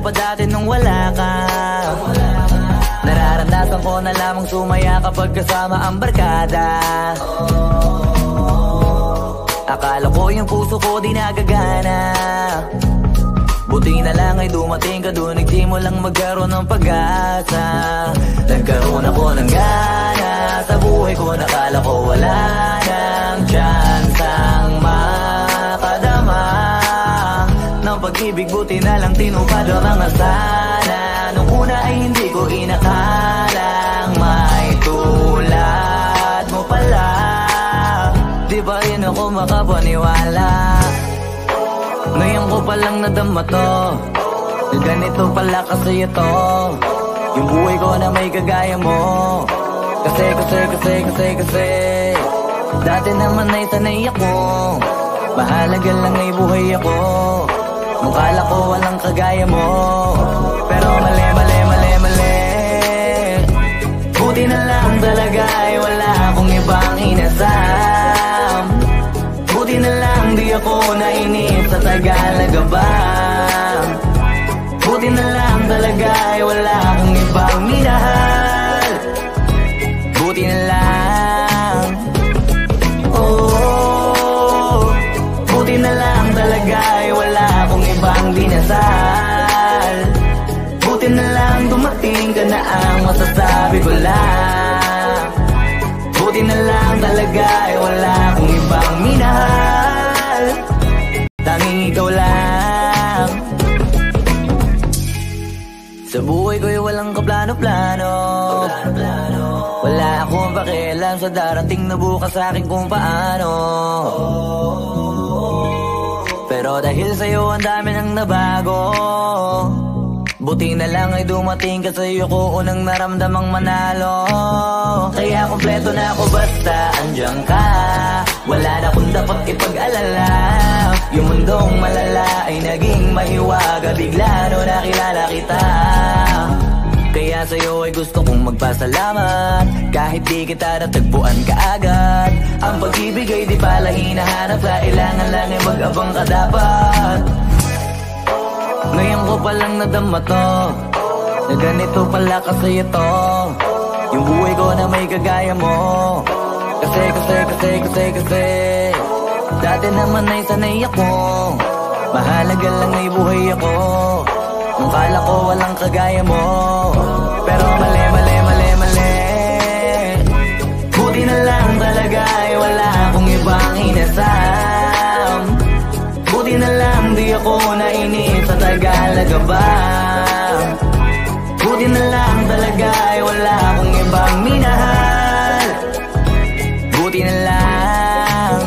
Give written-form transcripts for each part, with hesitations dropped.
pa dati nung wala ka. Nararamdaman ko na lamang sumaya kapag kasama ang barkada. Akala ko yung puso ko di nagagana. Buti na lang ay dumating ka dun, nagsimulang magkaroon ng pag-asa. Nagkaroon ako ng gana sa buhay ko, nakala ko wala nang chance ang makadama ng pag-ibig. Buti na lang tinupad ang mga sana. Nung una ay hindi ko inakalang may tulad mo pala. Di ba yun ako makapaniwala? Ngayon ko palang nadama to, ganito pala kasi ito yung buhay ko na may kagaya mo. Kasi dati naman ay sanay ako, mahalaga lang ay buhay ako. Nung kala ko walang kagaya mo, pero mali. Buti na lang talaga ay wala akong ibang inasam. Buti na lang di ako nainis sa Tagalaga ba. Buti na lang talaga ay wala akong ibang minahal. Buti na lang, oh, buti na lang talaga ay wala akong ibang dinasal. Buti na lang dumating ka na ang masasabi ko lang. Buti na lang talaga ay wala akong ibang minahal. Tanging ikaw lang. Sa buhay ko'y walang kaplano-plano. Wala akong pakialam sa darating na bukas sa akin kung paano. Pero dahil sa'yo ang dami nang nabago. Buti na lang ay dumating ka, sa'yo ko unang naramdamang manalo. Kaya kompleto na ako basta andyan ka. Wala na akong dapat ipag-alala. Yung mundong malala ay naging mahiwaga bigla no nakilala kita. Kaya sa'yo ay gusto kong magpasalamat, kahit di kita natagpuan kaagad. Ang pag-ibig ay di pala hinahanap, kailangan lang ay mag-abang ka dapat. Ngayon ko palang nadama to, na ganito pala kasi ito yung buhay ko na may kagaya mo. Kasi dati naman ay sanay ako, mahalaga lang ay buhay ako. Nung kala ko walang kagaya mo, pero mali. Buti na lang talaga ay wala akong ibang inasam. Buti na lang di ako nainis sa Tagalaga ba. Buti na lang talaga ay wala akong ibang minahal. Buti na lang,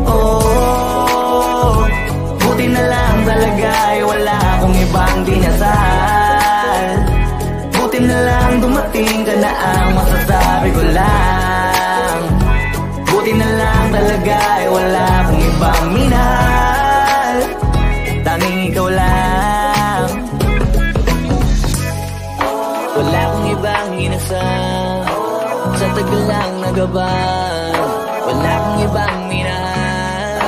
oh, buti na lang talaga ay wala akong ibang dinasal. Buti na lang dumating ka na ang masasabi ko lang. Buti na lang talaga ay wala akong ibang minahal. Tanging ikaw lang. Wala akong ibang inasal sa tagal lang nagabang. Wala akong ibang minahal.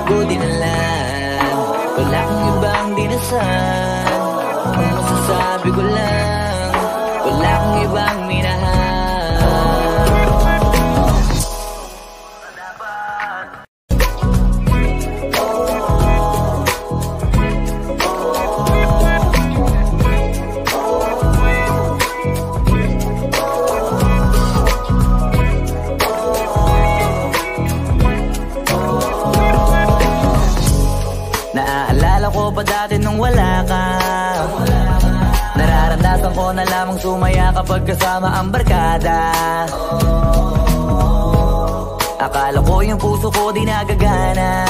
Buti na lang. Wala akong ibang dinasal. Ang masasabi ko lang, wala akong ibang minahal. Naaalala ko pa dati nung wala ka. Nararamdaman ko na lamang sumaya kapag kasama ang barkada. Akala ko yung puso ko di nagagana.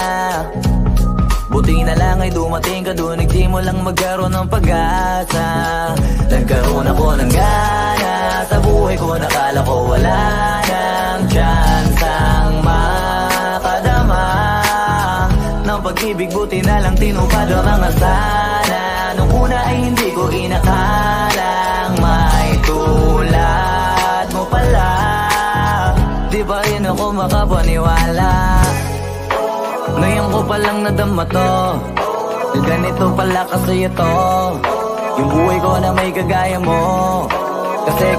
Buti na lang ay dumating ka dun, nagsimulang magkaroon ng pag-asa. Nagkaroon ako ng gana sa buhay ko, nakala ko wala nang chance ang makadama ng pag-ibig. Buti na lang tinupad ang mga sana. Nung una ay hindi ko inakalang may tulad mo pala. Di ba yun ako makapaniwala? Ngayon ko palang nadama to, Na ganito pala kasi ito, yung buhay ko na may kagaya mo. Kasi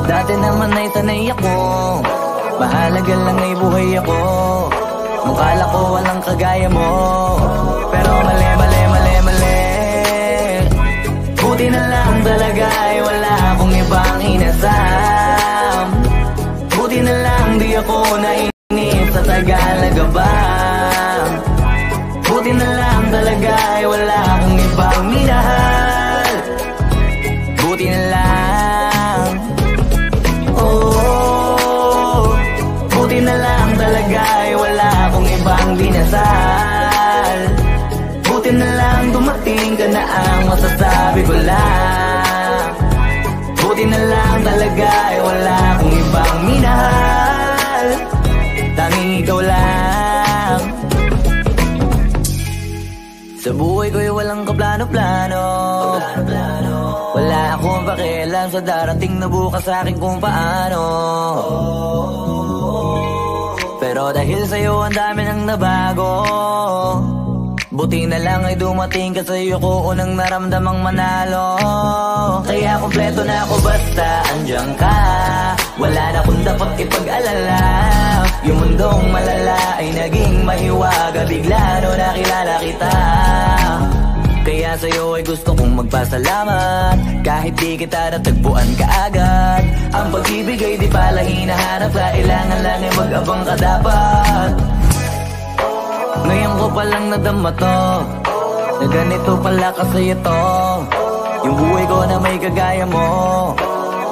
dati naman ay sanay ako, mahalaga lang ay buhay ako. Nung kala ko walang kagaya mo, pero mali. Buti na lang talaga ay wala akong ibang inasam. Buti na lang di ako nainip sa Tagalaga ba. Buti na lang talaga ay wala akong ibang minahal. Buti na lang, oh, buti na lang talaga ay wala akong ibang dinasal. Buti na lang dumating ka na ang masasabi ko lang. Buti na lang talaga ay wala akong ibang minahal. Tanging ikaw lang. Sa buhay ko'y walang kaplano-plano. Wala akong pakialam sa darating na bukas sa akin kung paano. Pero dahil sa'yo ang dami nang nabago. Buti na lang ay dumating ka sa'yo ko unang naramdamang manalo. Kaya kompleto na ako basta andyan ka. Wala na akong dapat ipag-alala. Yung mundong malala ay naging mahiwaga bigla no nakilala kita. Kaya sa'yo ay gusto kong magpasalamat. Kahit di kita natagpuan kaagad. Ang pag-ibig ay di pala hinahanap. Kailangan lang ay mag-abang ka dapat. Ngayon ko palang nadama to, na ganito pala kasi ito, yung buhay ko na may kagaya mo.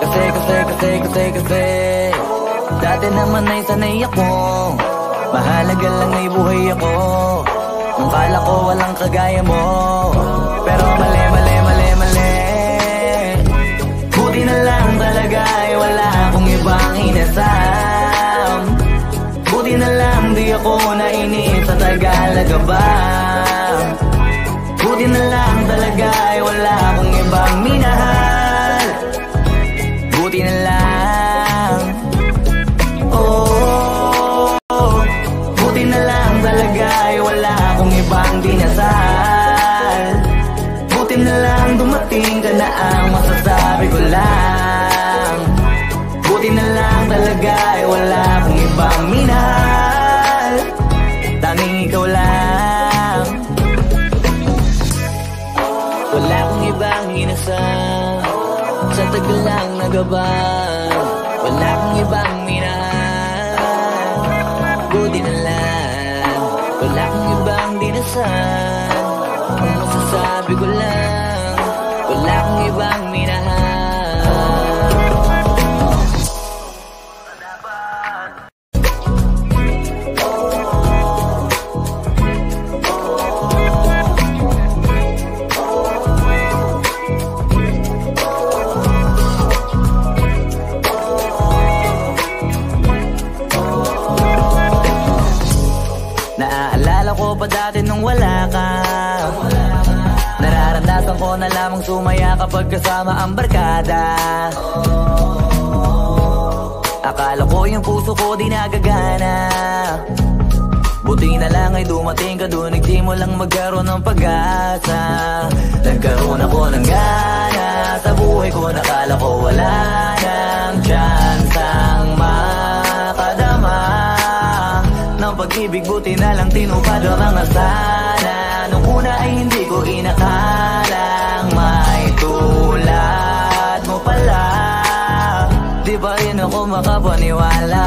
Kasi dati naman ay sanay ako, mahalaga lang ay buhay ako. Nung kala ko walang kagaya mo, pero mali. Buti na lang talaga ay wala akong ibang inasam. Buti na lang di ako nainip sa Tagalaga ba. Buti na lang talaga ay wala akong ibang minahal. Buti na lang, oh, buti na lang talaga ay wala akong ibang dinasal. Buti na lang dumating ka na ang masasabi ko lang. Buti na lang talaga ay wala akong ibang minahal. Tanging ikaw lang. Wala akong ibang inasal sa tagal lang nagabang. Wala akong ibang minahal. Buti na lang. Wala akong ibang dinasal. Ang masasabi ko lang, wala akong ibang minahal. Naaalala ko pa dati nung wala ka. Nararamdaman ko na lamang sumaya kapag kasama ang barkada. Akala ko yung puso ko di nagagana. Buti na lang ay dumating ka doon, di mo lang magkaroon ng pag-asa. Nagkaroon ako ng gana sa buhay ko, nakala ko wala nang chance ang makadama ng pag-ibig. Buti na lang tinupad ang mga sana. Nung una ay hindi ko inakalang may tulad mo pala. Di ba yun ako makapaniwala?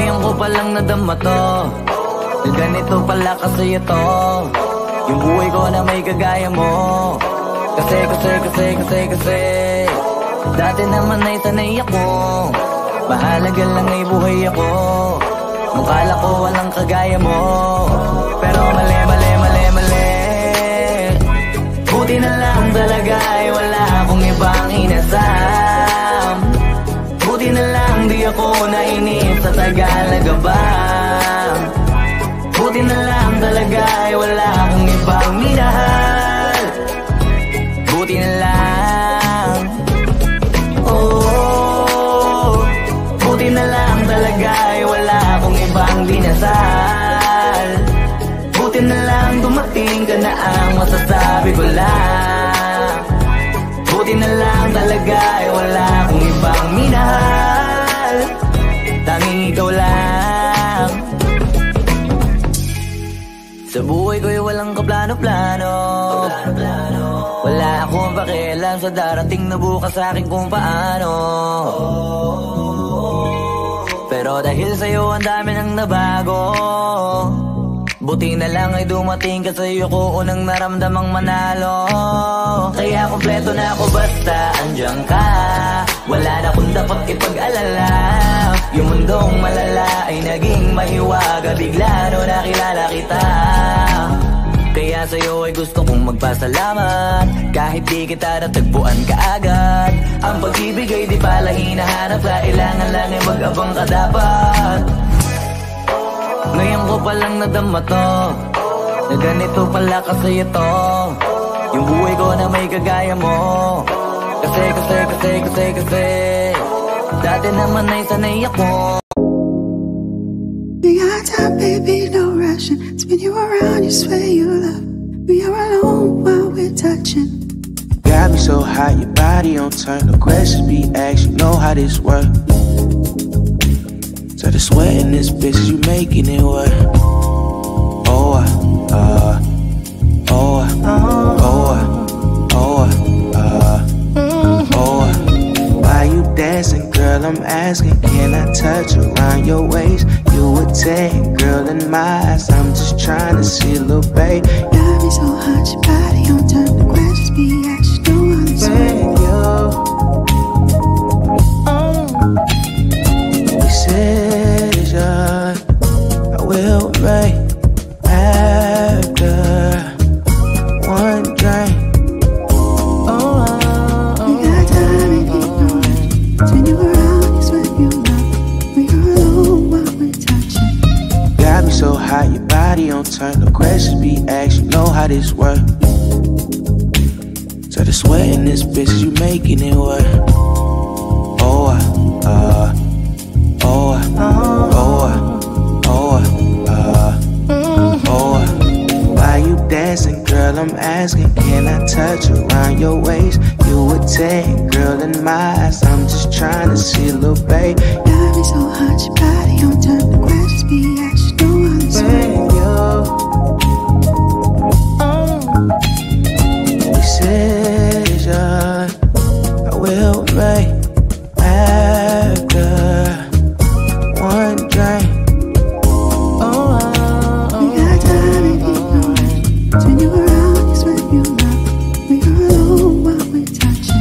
Ngayon ko palang nadama to, na ganito pala kasi ito, yung buhay ko na may kagaya mo. Kasi dati naman ay sanay ako, mahalaga lang ay buhay ako. Nung kala ko walang kagaya mo, pero mali. Buti na lang talaga ay wala akong ibang inasam. Buti na lang di ako nainip sa Tagalaga ba. Buti na lang talaga ay wala akong ibang minahal. Buti na lang, oh, buti na lang talaga ay wala akong ibang dinasal. Buti na lang dumating ka na ang masasabi ko lang. Buti na lang talaga ay wala akong ibang minahal. Tanging ikaw lang. Sa buhay ko'y walang kaplano-plano. Wala akong pakialam sa darating na bukas sa akin kung paano. Pero dahil sa'yo ang dami nang nabago. Buti na lang ay dumating ka sa'yo ko unang naramdamang manalo. Kaya kompleto na ako basta andyan ka. Wala na akong dapat ipag-alala. Yung mundong malala ay naging mahiwaga bigla no nakilala kita. Kaya sa'yo ay gusto kong magpasalamat. Kahit di kita natagpuan kaagad. Ang pag-ibig ay di pala hinahanap. Kailangan lang ay mag-abang ka dapat. Ngayon ko palang nadama to, na ganito pala kasi ito, yung buhay ko na may kagaya mo. Kasi dati naman ay sanay ako. We got time, baby, no rushing. Spin you around, you swear you love. We are alone while we're touching. Got me so hot, your body on turn. No questions be asked, you know how this work. So the sweat in this bitch, you making it work. Why you dancing, girl? I'm asking, can I touch around your waist? You a 10, girl, in my eyes. I'm just trying to see a little babe. Got me so hot, your body on turn. The questions be asked, you know how this work. I will make after one drink. We got time and ignorance. Spin you around, you swear you love. We are alone while we're touching. Got me so hot, your body on turn. No questions be asked, you know how this work. So the sweat in this bitch, you making it work. Why you dancing, girl? I'm asking, can I touch around your waist? You a 10, girl, in my eyes. I'm just trying to see a little babe. Got me so hot, your body on turn. The questions be asked, you know how this work. Decision I will make after one drink. We got time and ignorance. Spin you around, you swear you love. We are alone while we're touching.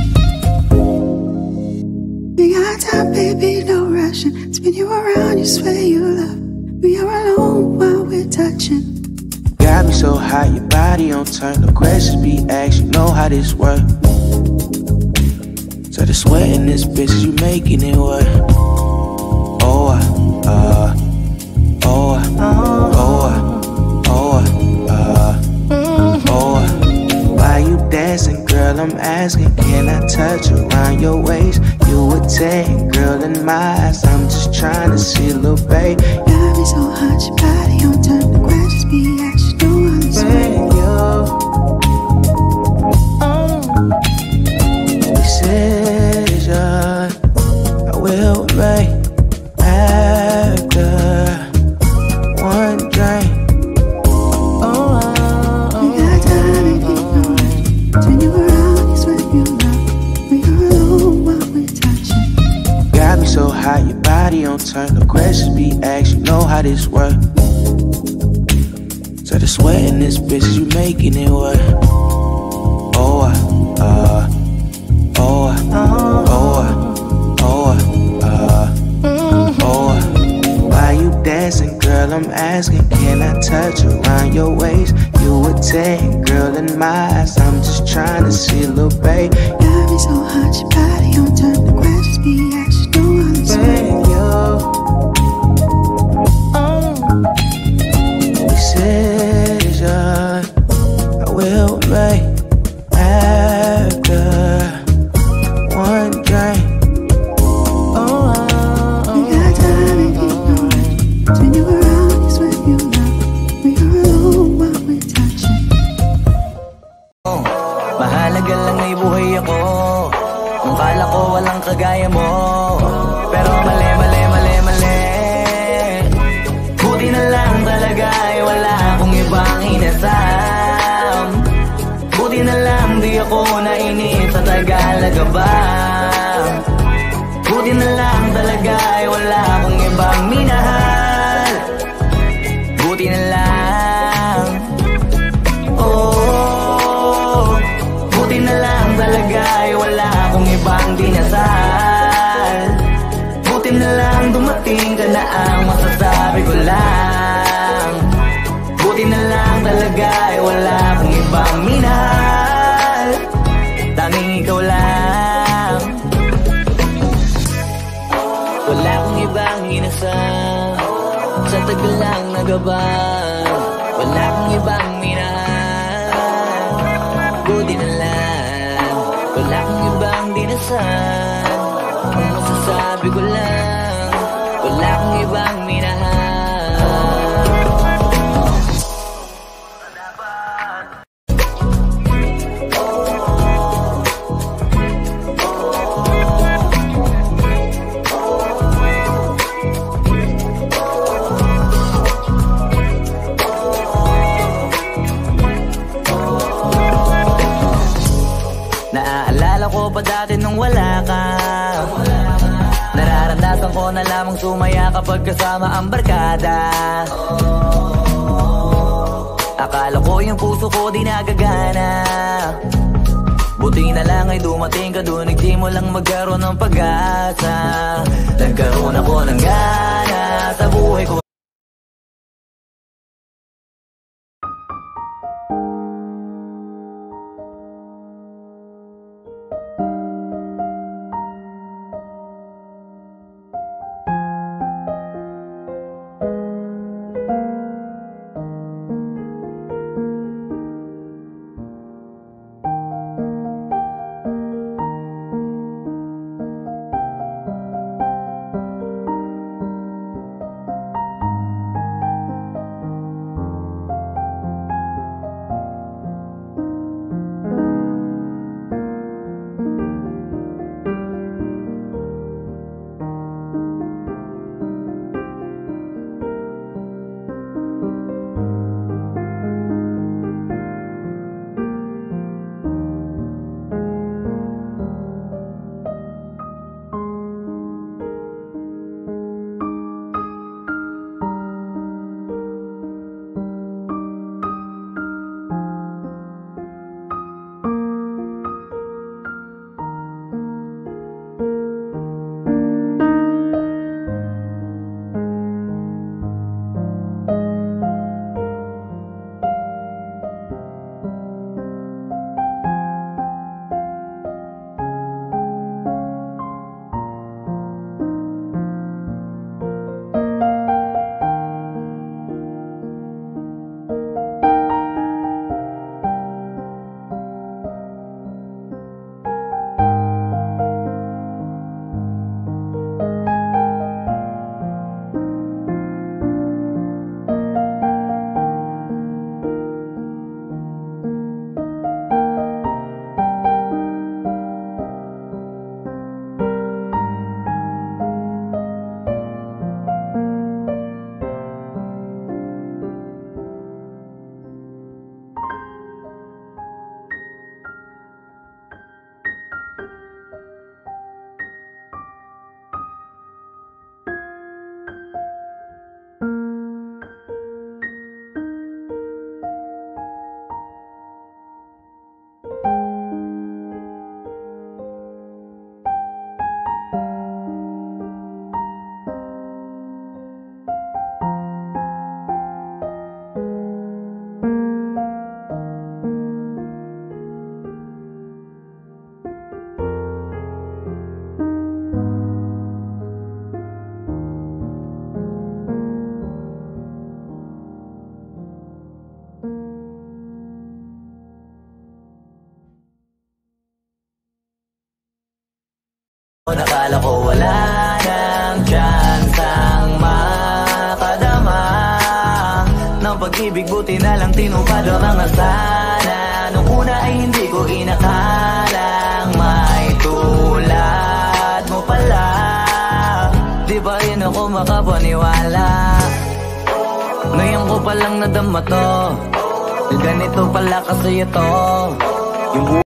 We got time, baby, no rushing. Spin you around, you swear you love. We are alone while we're touching. Got me so hot, your body on turn. No questions be asked, you know how this work. So the sweat in this bitch, you making it work. Why you dancing, girl? I'm asking, can I touch around your waist? You a 10, girl, in my eyes. I'm just trying to see a little babe. Got me so hot, your body on turn. The questions be asked, you know how this work. Decision I will make after one drink. We got time and ignorance. Spin you around, you swear you love. We are alone while we're touching. Got me so hot, your body on turn. No questions be asked, you know how this work. So the sweat in this bitch, you making it work. Oh, why you dancing, girl? I'm asking, can I touch around your waist? You a 10, girl, in my eyes. I'm just trying to see, little babe. Love is so hot, your body on turn. The questions be asked, you know how this work. Decision I will make after one drink. We got time and ignorance. Turn you around, it's what you love. We are alone while we're touching. Mahalaga lang ay buhay ako. Kung kala ko walang kagaya mo, pero mali, mali, mali, mali. Buti na lang talaga ay wala akong ibang inasam. Buti na lang di ako nainis sa Tagalaga ba. Buti na lang talaga ay wala akong ibang minahal. Buti na lang. Oh, buti na lang talaga ay wala akong ibang dinasal. Buti na lang dumating ka na ang masasabi ko lang. Buti na lang talaga ay wala akong ibang minahal. Tanging ikaw lang. Wala akong ibang inasal. Sa tagal lang nagabang. Wala akong ibang minahal. Buti na lang. Wala akong ibang dinasal. Ang masasabi ko lang, wala akong ibang minahal. Naaalala ko pa dati nung wala ka. Nararamdasan ko na lamang sumaya kapag kasama ang barkada. Akala ko yung puso ko di nagagana. Buti na lang ay dumating ka dun, nagdi mo lang magkaroon ng pag-asa. Nagkaroon ako ng gana sa buhay ko. Nakala ko wala nang tsansang makadama ng pag-ibig, buti na lang tinupad ang mga sana. Nung una ay hindi ko inakalang may tulad mo pala. Di ba rin ako makapaniwala? Ngayon ko palang nadama to, ganito pala kasi ito yung